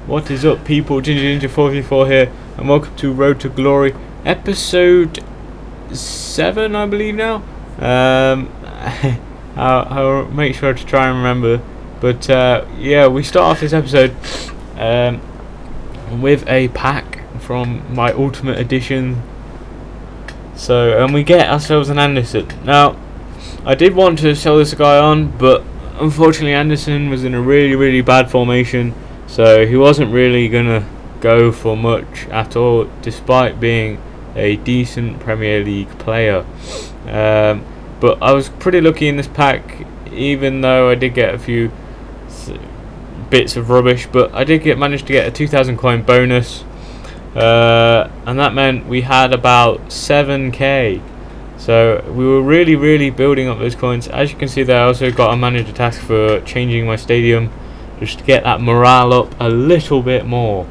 What is up, people? Ginger 434 here, and welcome to Road to Glory, episode 7, I believe now. I'll make sure to try and remember. But yeah, we start off this episode with a pack from my Ultimate Edition. So, and we get ourselves an Anderson. Now, I did want to sell this guy on, but unfortunately Anderson was in a really bad formation, so he wasn't really gonna go for much at all, despite being a decent Premier League player. But I was pretty lucky in this pack, even though I did get a few bits of rubbish, but I did manage to get a 2,000 coin bonus, and that meant we had about 7k. So we were really building up those coins. As you can see there, I also got a manager task for changing my stadium, just to get that morale up a little bit more.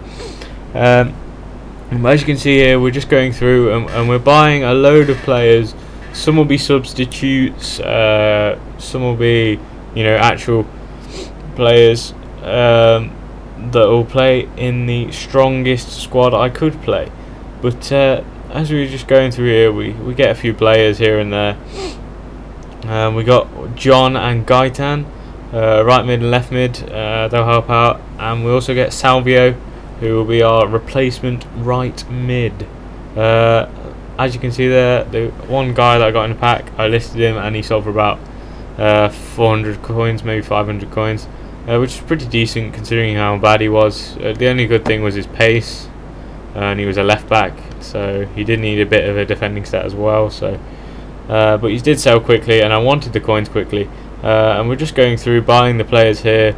As you can see here, we're just going through and we're buying a load of players. Some will be substitutes, some will be, actual players that will play in the strongest squad I could play. But as we were just going through here, we get a few players here and there. We got John and Gaitan, right mid and left mid, they'll help out. And we also get Salvio, who will be our replacement right mid. As you can see there, the one guy that I got in the pack, I listed him and he sold for about 400 coins, maybe 500 coins, which is pretty decent considering how bad he was. The only good thing was his pace, and he was a left back, so he did need a bit of a defending stat as well. So but he did sell quickly, and I wanted the coins quickly. And we're just going through buying the players here.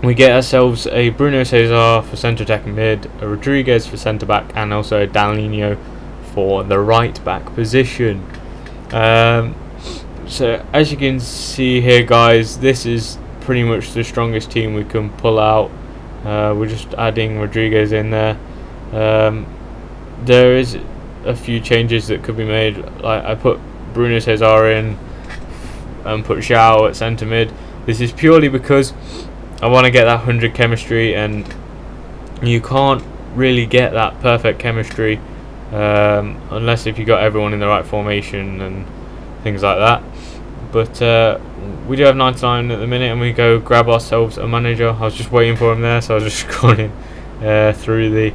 We get ourselves a Bruno Cesar for centre attacking mid, a Rodriguez for centre back, and also a Danilo for the right back position. So as you can see here, guys, this is pretty much the strongest team we can pull out. We're just adding Rodriguez in there. There is a few changes that could be made. Like I put Bruno Cesar in and put Xiao at centre mid. This is purely because I want to get that 100 chemistry, and you can't really get that perfect chemistry unless if you got everyone in the right formation and things like that. But we do have 99 at the minute, and we go grab ourselves a manager. I was just waiting for him there, so I was just scrolling through the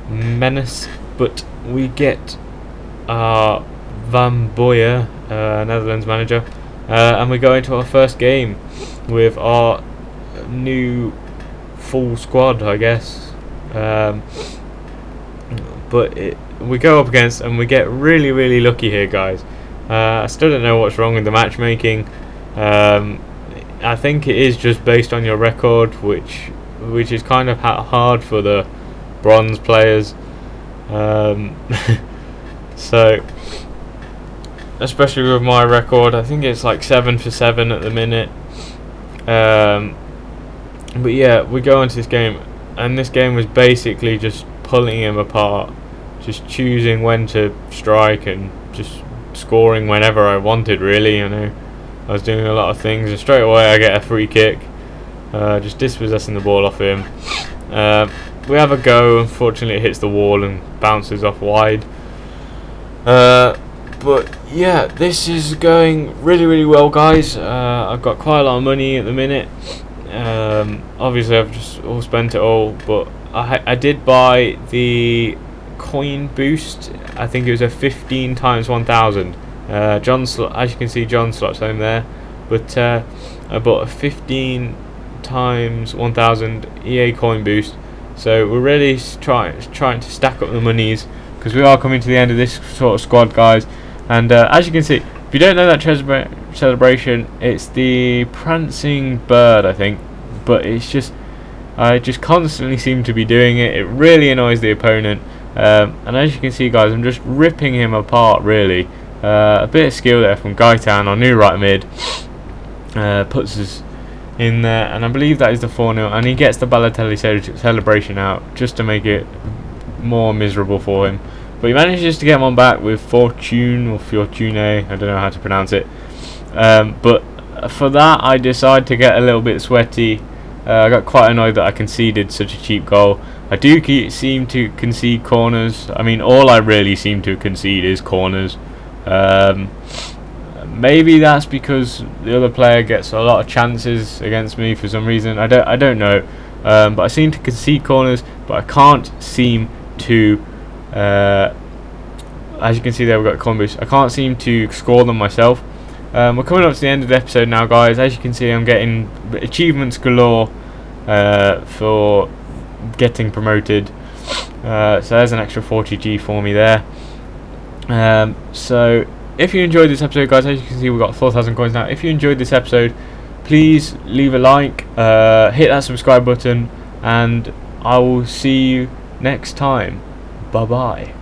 menace. But we get our Van Boyer, Netherlands manager, and we go into our first game with our new full squad, I guess. But we go up against, and we get really lucky here, guys. I still don't know what's wrong with the matchmaking. I think it is just based on your record, which is kind of hard for the bronze players. So especially with my record, I think it's like 7 for 7 at the minute. But yeah, we go into this game, and this game was basically just pulling him apart, just choosing when to strike and just scoring whenever I wanted, really. I was doing a lot of things, and straight away I get a free kick, just dispossessing the ball off him. We have a go. Unfortunately it hits the wall and bounces off wide. But yeah, this is going really well, guys. I've got quite a lot of money at the minute. Obviously I've just all spent it all, but I did buy the coin boost. I think it was a 15 times 1000. John slot, as you can see, John slots home there, but I bought a 15 times 1000 EA coin boost. So we're really trying to stack up the monies, because we are coming to the end of this sort of squad, guys. And as you can see, if you don't know that celebration, it's the prancing bird, I think. But it's just, I just constantly seem to be doing it. It really annoys the opponent. And as you can see, guys, I'm just ripping him apart, really. A bit of skill there from Gaitan, our new right mid, puts us in there, and I believe that is the 4-0, and he gets the Balotelli celebration out just to make it more miserable for him. But he manages to get one back with Fortune, or Fortune, I don't know how to pronounce it. But for that, I decide to get a little bit sweaty I got quite annoyed that I conceded such a cheap goal. I do seem to concede corners. I mean, all I really seem to concede is corners. Maybe that's because the other player gets a lot of chances against me for some reason. I don't know. But I seem to concede corners, but I can't seem to. As you can see there, we've got a corner boost. I can't seem to score them myself. We're coming up to the end of the episode now, guys. As you can see, I'm getting achievements galore for getting promoted. So there's an extra 40G for me there. So if you enjoyed this episode, guys, as you can see, we've got 4,000 coins now. If you enjoyed this episode, please leave a like, hit that subscribe button, and I will see you next time. Bye bye.